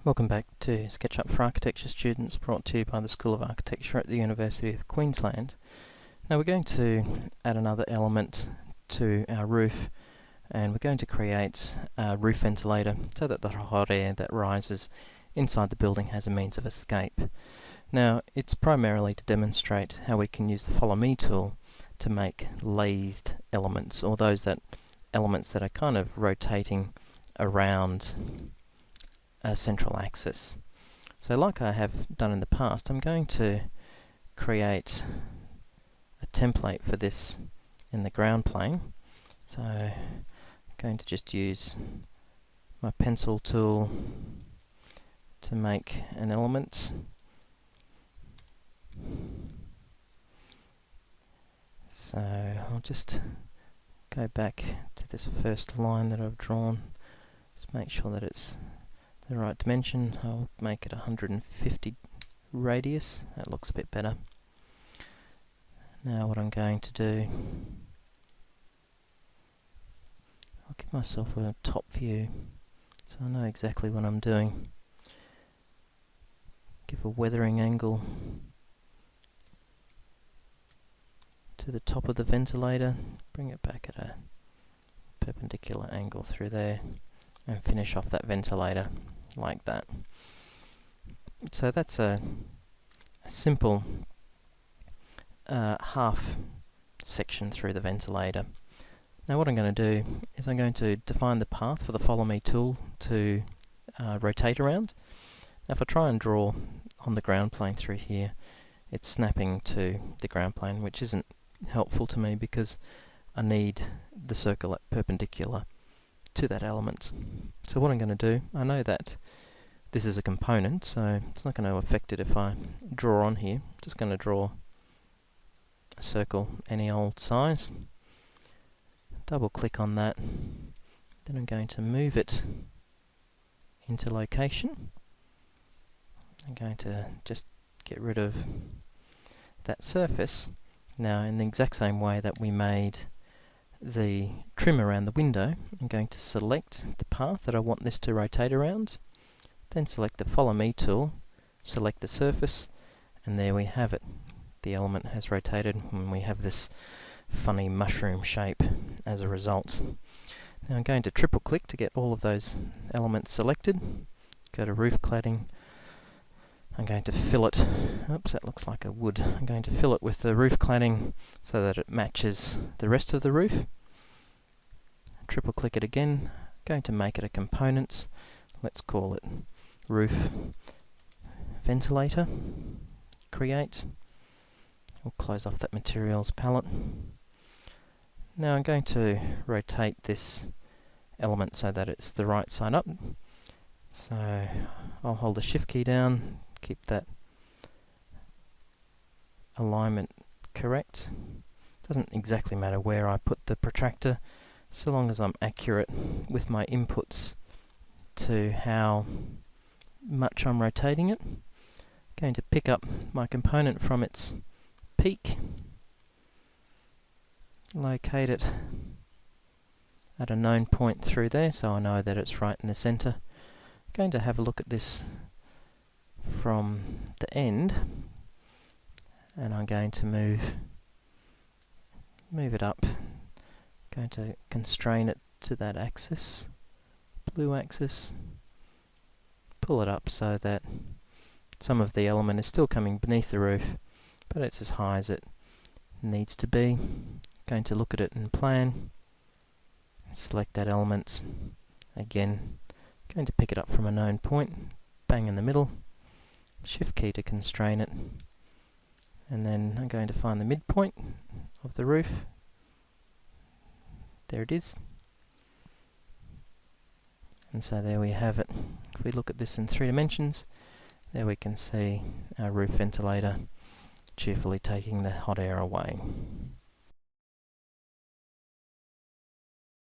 Welcome back to SketchUp for Architecture students, brought to you by the School of Architecture at the University of Queensland. Now we're going to add another element to our roof, and we're going to create a roof ventilator so that the hot air that rises inside the building has a means of escape. Now it's primarily to demonstrate how we can use the Follow Me tool to make lathed elements, or elements that are kind of rotating around a central axis. So like I have done in the past, I'm going to create a template for this in the ground plane. So I'm going to just use my pencil tool to make an element. So I'll just go back to this first line that I've drawn, just make sure that it's the right dimension. I'll make it 150 radius. That looks a bit better. Now what I'm going to do, I'll give myself a top view so I know exactly what I'm doing. Give a weathering angle to the top of the ventilator, bring it back at a perpendicular angle through there, and finish off that ventilator like that. So that's a simple half section through the ventilator. Now what I'm going to do is I'm going to define the path for the Follow Me tool to rotate around. Now if I try and draw on the ground plane through here, it's snapping to the ground plane, which isn't helpful to me because I need the circle at perpendicular to that element. So what I'm going to do, I know that this is a component, so it's not going to affect it if I draw on here. I'm just going to draw a circle any old size, double click on that, then I'm going to move it into location. I'm going to just get rid of that surface. Now in the exact same way that we made the trim around the window, I'm going to select the path that I want this to rotate around, then select the Follow Me tool, select the surface, and there we have it. The element has rotated and we have this funny mushroom shape as a result. Now I'm going to triple click to get all of those elements selected, go to roof cladding. I'm going to fill it, oops, that looks like a wood. I'm going to fill it with the roof cladding so that it matches the rest of the roof. Triple click it again, going to make it a component. Let's call it roof ventilator. Create. We'll close off that materials palette. Now I'm going to rotate this element so that it's the right side up. So I'll hold the Shift key down, keep that alignment correct. Doesn't exactly matter where I put the protractor, so long as I'm accurate with my inputs to how much I'm rotating it. I'm going to pick up my component from its peak, locate it at a known point through there so I know that it's right in the center. I'm going to have a look at this from the end, and I'm going to move it up. Going to constrain it to that axis, blue axis, pull it up so that some of the element is still coming beneath the roof, but it's as high as it needs to be. Going to look at it in plan, select that element again, going to pick it up from a known point, bang in the middle, Shift key to constrain it, and then I'm going to find the midpoint of the roof. There it is. And so there we have it. If we look at this in 3 dimensions, there we can see our roof ventilator cheerfully taking the hot air away.